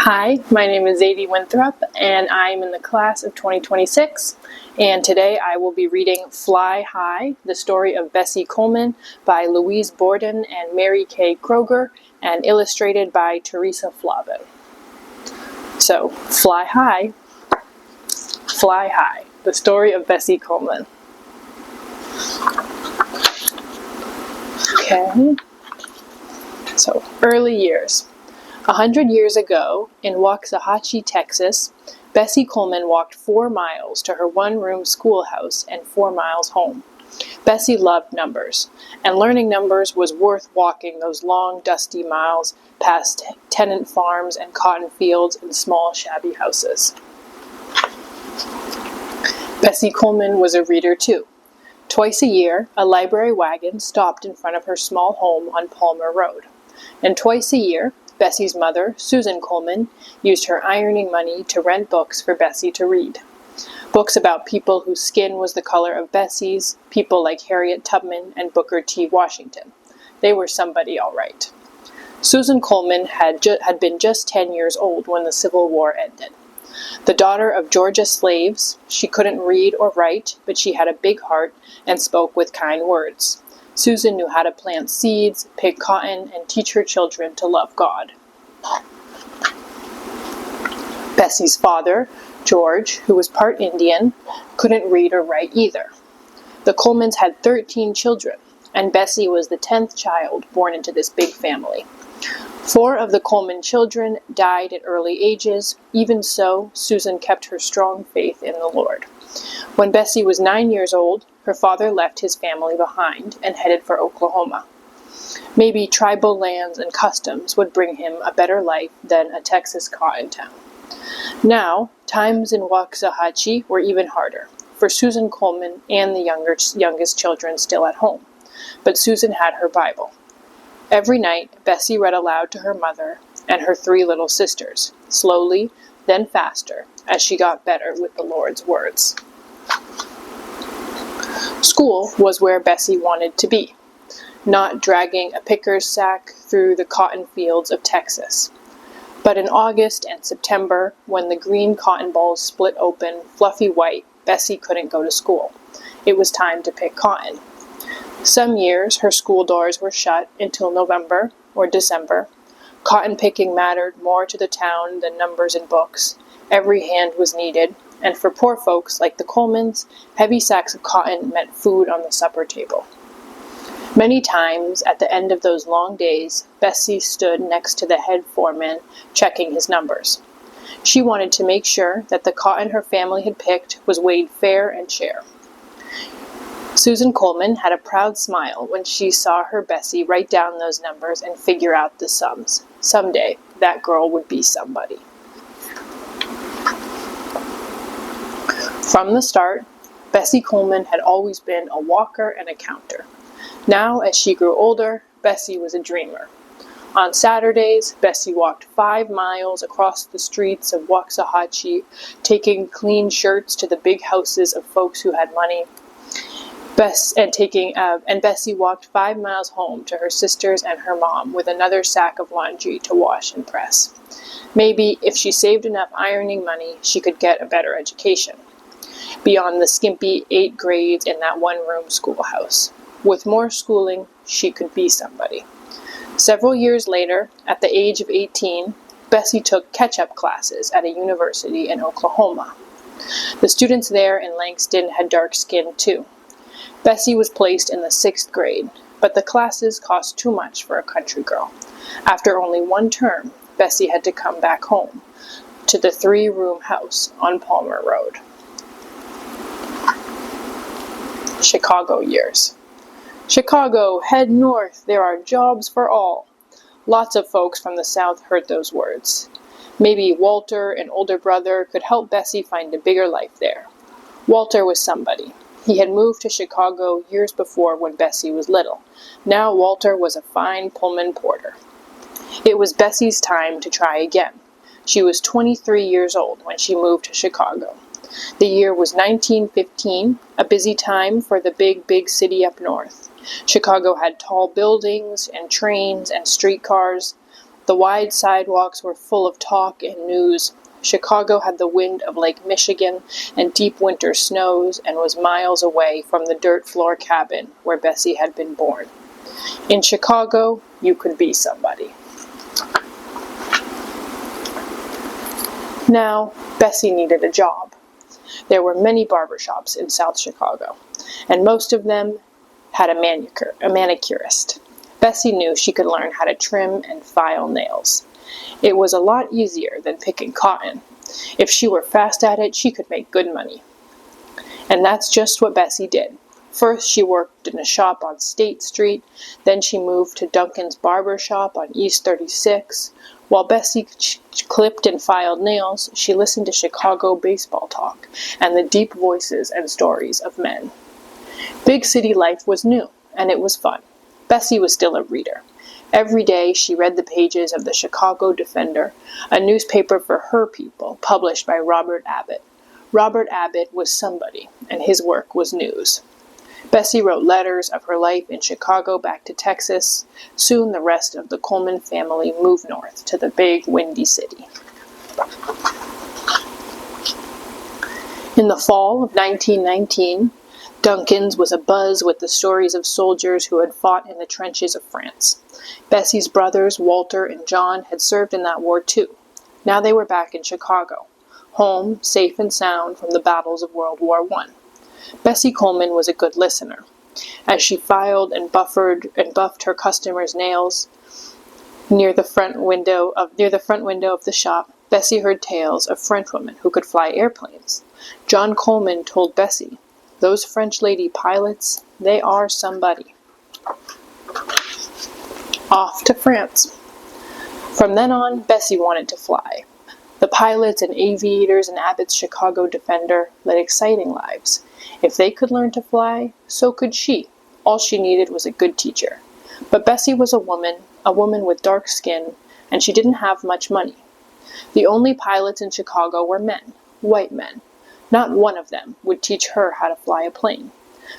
Hi, my name is Zadie Winthrop, and I'm in the class of 2026, and today I will be reading Fly High, the story of Bessie Coleman by Louise Borden and Mary Kay Kroger, and illustrated by Teresa Flavin. So, Fly High, the story of Bessie Coleman. Okay, so early years. 100 years ago, in Waxahachie, Texas, Bessie Coleman walked 4 miles to her one-room schoolhouse and 4 miles home. Bessie loved numbers, and learning numbers was worth walking those long, dusty miles past tenant farms and cotton fields and small, shabby houses. Bessie Coleman was a reader, too. Twice a year, a library wagon stopped in front of her small home on Palmer Road. And twice a year, Bessie's mother, Susan Coleman, used her ironing money to rent books for Bessie to read. Books about people whose skin was the color of Bessie's, people like Harriet Tubman and Booker T. Washington. They were somebody all right. Susan Coleman had been just 10 years old when the Civil War ended. The daughter of Georgia slaves, she couldn't read or write, but she had a big heart and spoke with kind words. Susan knew how to plant seeds, pick cotton, and teach her children to love God. Bessie's father, George, who was part Indian, couldn't read or write either. The Colemans had 13 children, and Bessie was the 10th child born into this big family. 4 of the Coleman children died at early ages. Even so, Susan kept her strong faith in the Lord. When Bessie was 9 years old, her father left his family behind and headed for Oklahoma. Maybe tribal lands and customs would bring him a better life than a Texas cotton town. Now, times in Waxahachie were even harder, for Susan Coleman and the youngest children still at home. But Susan had her Bible. Every night, Bessie read aloud to her mother and her 3 little sisters, slowly, then faster, as she got better with the Lord's words. School was where Bessie wanted to be, not dragging a picker's sack through the cotton fields of Texas. But in August and September, when the green cotton balls split open, fluffy white, Bessie couldn't go to school. It was time to pick cotton. Some years, her school doors were shut until November or December. Cotton picking mattered more to the town than numbers in books. Every hand was needed, and for poor folks like the Colemans, heavy sacks of cotton meant food on the supper table. Many times, at the end of those long days, Bessie stood next to the head foreman, checking his numbers. She wanted to make sure that the cotton her family had picked was weighed fair and share. Susan Coleman had a proud smile when she saw her Bessie write down those numbers and figure out the sums. Someday, that girl would be somebody. From the start, Bessie Coleman had always been a walker and a counter. Now, as she grew older, Bessie was a dreamer. On Saturdays, Bessie walked 5 miles across the streets of Waxahachie, taking clean shirts to the big houses of folks who had money. Bessie walked 5 miles home to her sisters and her mom with another sack of laundry to wash and press. Maybe, if she saved enough ironing money, she could get a better education, beyond the skimpy 8 grades in that one-room schoolhouse. With more schooling, she could be somebody. Several years later, at the age of 18, Bessie took catch-up classes at a university in Oklahoma. The students there in Langston had dark skin too. Bessie was placed in the 6th grade, but the classes cost too much for a country girl. After only 1 term, Bessie had to come back home to the 3-room house on Palmer Road. Chicago years. Chicago, head north, there are jobs for all. Lots of folks from the South heard those words. Maybe Walter, an older brother, could help Bessie find a bigger life there. Walter was somebody. He had moved to Chicago years before when Bessie was little. Now Walter was a fine Pullman porter. It was Bessie's time to try again. She was 23 years old when she moved to Chicago. The year was 1915, a busy time for the big city up north. Chicago had tall buildings and trains and streetcars. The wide sidewalks were full of talk and news. Chicago had the wind of Lake Michigan and deep winter snows and was miles away from the dirt floor cabin where Bessie had been born. In Chicago, you could be somebody. Now, Bessie needed a job. There were many barbershops in South Chicago, and most of them had a manicurist. Bessie knew she could learn how to trim and file nails. It was a lot easier than picking cotton. If she were fast at it, she could make good money. And that's just what Bessie did. First, she worked in a shop on State Street. Then she moved to Duncan's barber shop on East 36. While Bessie clipped and filed nails, she listened to Chicago baseball talk and the deep voices and stories of men. Big city life was new, and it was fun. Bessie was still a reader. Every day she read the pages of the Chicago Defender, a newspaper for her people, published by Robert Abbott. Robert Abbott was somebody, and his work was news. Bessie wrote letters of her life in Chicago back to Texas. Soon the rest of the Coleman family moved north to the big, windy city. In the fall of 1919, Duncan's was abuzz with the stories of soldiers who had fought in the trenches of France. Bessie's brothers, Walter and John, had served in that war too. Now they were back in Chicago, home, safe and sound from the battles of World War I. Bessie Coleman was a good listener. As she filed and buffed her customers' nails near the front window of the shop, Bessie heard tales of Frenchwomen who could fly airplanes. John Coleman told Bessie, "Those French lady pilots, they are somebody." Off to France. From then on, Bessie wanted to fly. The pilots and aviators in Abbott's Chicago Defender led exciting lives. If they could learn to fly, so could she. All she needed was a good teacher. But Bessie was a woman with dark skin, and she didn't have much money. The only pilots in Chicago were men, white men. Not one of them would teach her how to fly a plane.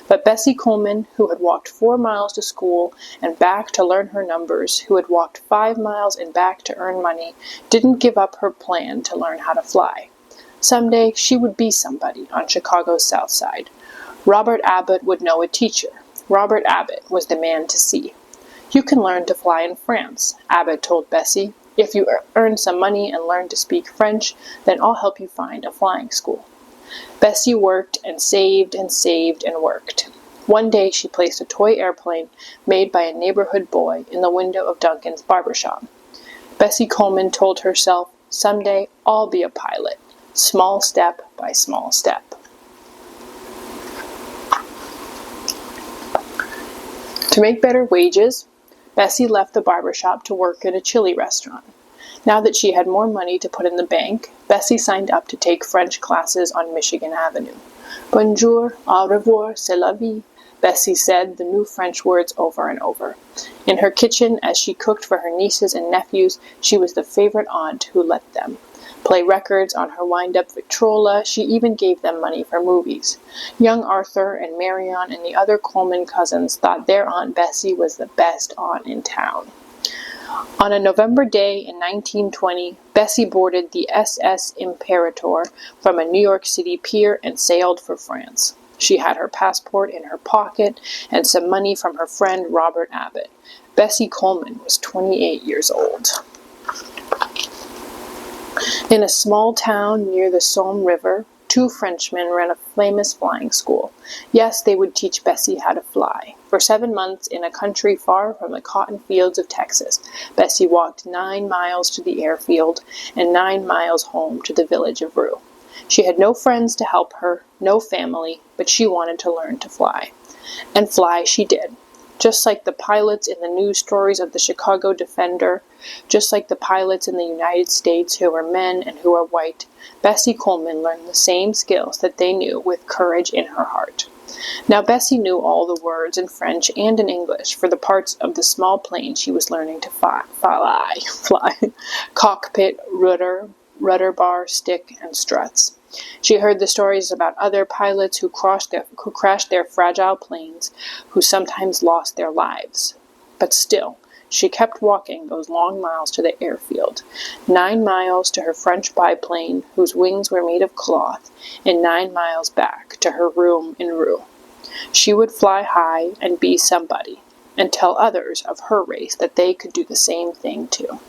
But Bessie Coleman, who had walked 4 miles to school and back to learn her numbers, who had walked 5 miles and back to earn money, didn't give up her plan to learn how to fly. Someday she would be somebody on Chicago's South Side. Robert Abbott would know a teacher. Robert Abbott was the man to see. "You can learn to fly in France," Abbott told Bessie. "If you earn some money and learn to speak French, then I'll help you find a flying school." Bessie worked and saved and saved and worked. One day she placed a toy airplane made by a neighborhood boy in the window of Duncan's barbershop. Bessie Coleman told herself, "Someday I'll be a pilot, small step by small step." To make better wages, Bessie left the barbershop to work at a chili restaurant. Now that she had more money to put in the bank, Bessie signed up to take French classes on Michigan Avenue. "Bonjour, au revoir, c'est la vie," Bessie said the new French words over and over. In her kitchen, as she cooked for her nieces and nephews, she was the favorite aunt who let them play records on her wind-up Victrola. She even gave them money for movies. Young Arthur and Marion and the other Coleman cousins thought their Aunt Bessie was the best aunt in town. On a November day in 1920, Bessie boarded the SS Imperator from a New York City pier and sailed for France. She had her passport in her pocket and some money from her friend Robert Abbott. Bessie Coleman was 28 years old. In a small town near the Somme River, 2 Frenchmen ran a famous flying school. Yes, they would teach Bessie how to fly. For 7 months, in a country far from the cotton fields of Texas, Bessie walked 9 miles to the airfield and 9 miles home to the village of Rue. She had no friends to help her, no family, but she wanted to learn to fly. And fly she did. Just like the pilots in the news stories of the Chicago Defender, just like the pilots in the United States who were men and who were white, Bessie Coleman learned the same skills that they knew with courage in her heart. Now Bessie knew all the words in French and in English for the parts of the small plane she was learning to fly. Cockpit, rudder bar, stick, and struts. She heard the stories about other pilots who crashed their fragile planes, who sometimes lost their lives. But still, she kept walking those long miles to the airfield, 9 miles to her French biplane whose wings were made of cloth, and 9 miles back to her room in Rouen. She would fly high and be somebody, and tell others of her race that they could do the same thing too.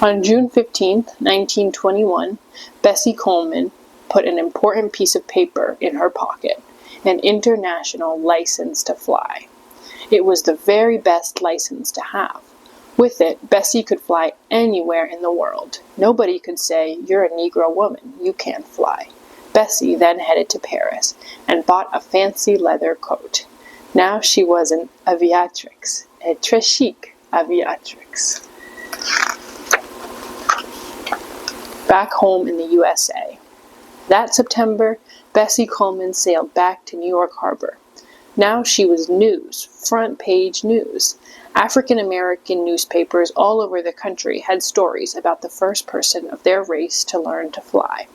On June 15, 1921, Bessie Coleman put an important piece of paper in her pocket, an international license to fly. It was the very best license to have. With it, Bessie could fly anywhere in the world. Nobody could say, "You're a Negro woman, you can't fly." Bessie then headed to Paris and bought a fancy leather coat. Now she was an aviatrix, a très chic aviatrix. Back home in the USA. That September, Bessie Coleman sailed back to New York Harbor. Now she was news, front page news. African American newspapers all over the country had stories about the first person of their race to learn to fly.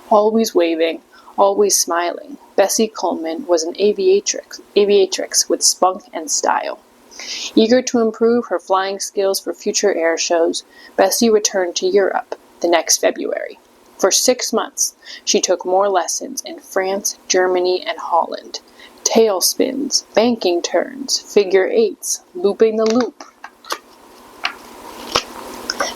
Always waving, always smiling, Bessie Coleman was an aviatrix with spunk and style. Eager to improve her flying skills for future air shows, Bessie returned to Europe the next February. For 6 months, she took more lessons in France, Germany, and Holland. Tail spins, banking turns, figure eights, looping the loop.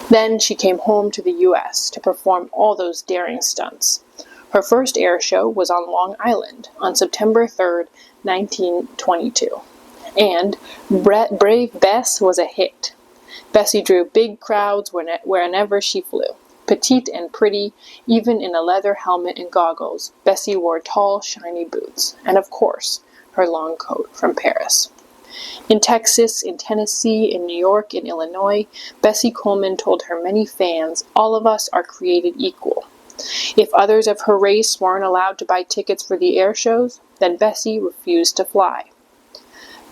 Then she came home to the U.S. to perform all those daring stunts. Her first air show was on Long Island on September 3rd, 1922. And Brave Bess was a hit. Bessie drew big crowds wherever she flew. Petite and pretty, even in a leather helmet and goggles, Bessie wore tall, shiny boots, and of course, her long coat from Paris. In Texas, in Tennessee, in New York, in Illinois, Bessie Coleman told her many fans, "All of us are created equal." If others of her race weren't allowed to buy tickets for the air shows, then Bessie refused to fly.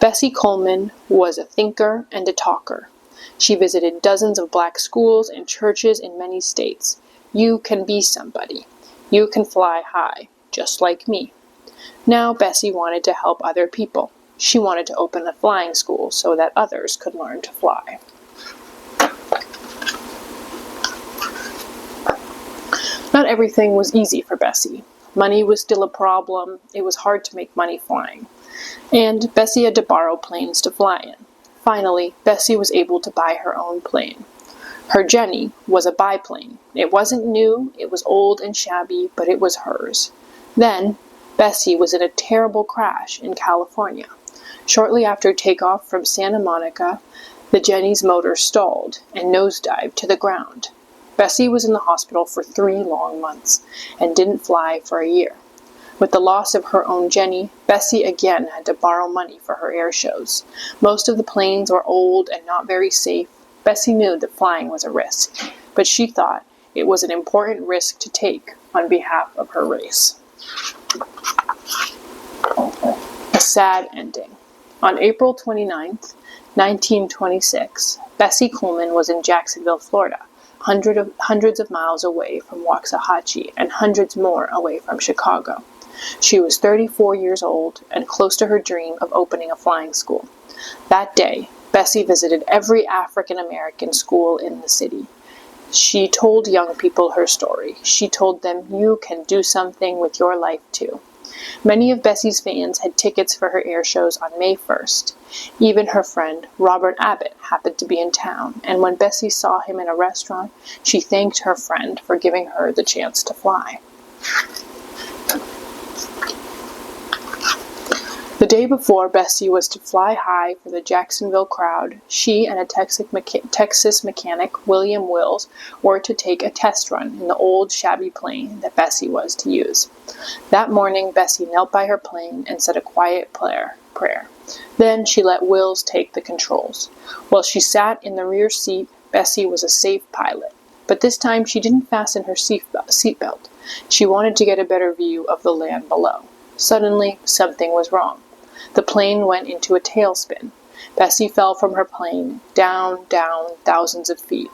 Bessie Coleman was a thinker and a talker. She visited dozens of black schools and churches in many states. You can be somebody. You can fly high, just like me. Now Bessie wanted to help other people. She wanted to open a flying school so that others could learn to fly. Not everything was easy for Bessie. Money was still a problem. It was hard to make money flying. And Bessie had to borrow planes to fly in. Finally, Bessie was able to buy her own plane. Her Jenny was a biplane. It wasn't new, it was old and shabby, but it was hers. Then, Bessie was in a terrible crash in California. Shortly after takeoff from Santa Monica, the Jenny's motor stalled and nosedived to the ground. Bessie was in the hospital for 3 long months and didn't fly for a year. With the loss of her own Jenny, Bessie again had to borrow money for her air shows. Most of the planes were old and not very safe. Bessie knew that flying was a risk, but she thought it was an important risk to take on behalf of her race. A sad ending. On April 29th, 1926, Bessie Coleman was in Jacksonville, Florida, hundreds of miles away from Waxahachie and hundreds more away from Chicago. She was 34 years old and close to her dream of opening a flying school. That day, Bessie visited every African American school in the city. She told young people her story. She told them, "You can do something with your life too." Many of Bessie's fans had tickets for her air shows on May 1st. Even her friend, Robert Abbott, happened to be in town, and when Bessie saw him in a restaurant, she thanked her friend for giving her the chance to fly. The day before Bessie was to fly high for the Jacksonville crowd, she and a Texas mechanic, William Wills, were to take a test run in the old shabby plane that Bessie was to use. That morning, Bessie knelt by her plane and said a quiet prayer. Then she let Wills take the controls. While she sat in the rear seat, Bessie was a safe pilot. But this time she didn't fasten her seatbelt. She wanted to get a better view of the land below. Suddenly, something was wrong. The plane went into a tailspin. Bessie fell from her plane, down, thousands of feet.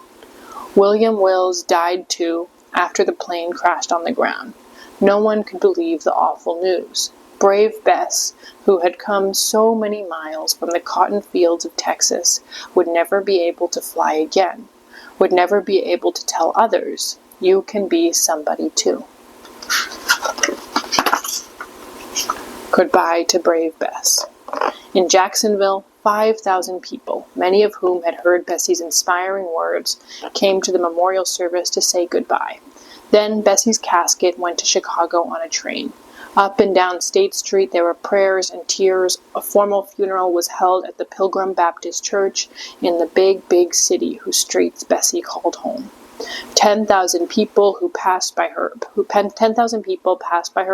William Wills died too after the plane crashed on the ground. No one could believe the awful news. Brave Bess, who had come so many miles from the cotton fields of Texas, would never be able to fly again, would never be able to tell others, "You can be somebody too." Goodbye to Brave Bess. In Jacksonville, 5,000 people, many of whom had heard Bessie's inspiring words, came to the memorial service to say goodbye. Then Bessie's casket went to Chicago on a train. Up and down State Street there were prayers and tears. A formal funeral was held at the Pilgrim Baptist Church in the big city whose streets Bessie called home. 10,000 people passed by her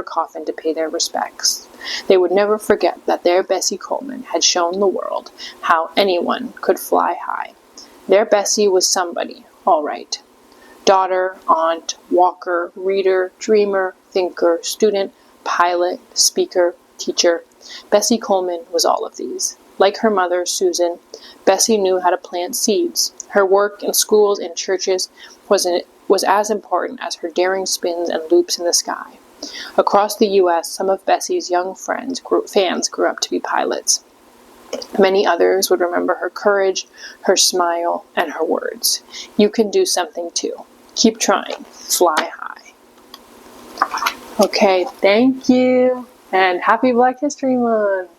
coffin to pay their respects. They would never forget that their Bessie Coleman had shown the world how anyone could fly high. Their Bessie was somebody, all right. Daughter, aunt, walker, reader, dreamer, thinker, student, pilot, speaker, teacher. Bessie Coleman was all of these. Like her mother, Susan, Bessie knew how to plant seeds. Her work in schools and churches was as important as her daring spins and loops in the sky. Across the U.S., some of Bessie's young fans grew up to be pilots. Many others would remember her courage, her smile, and her words. You can do something too. Keep trying. Fly high. Okay, thank you, and happy Black History Month!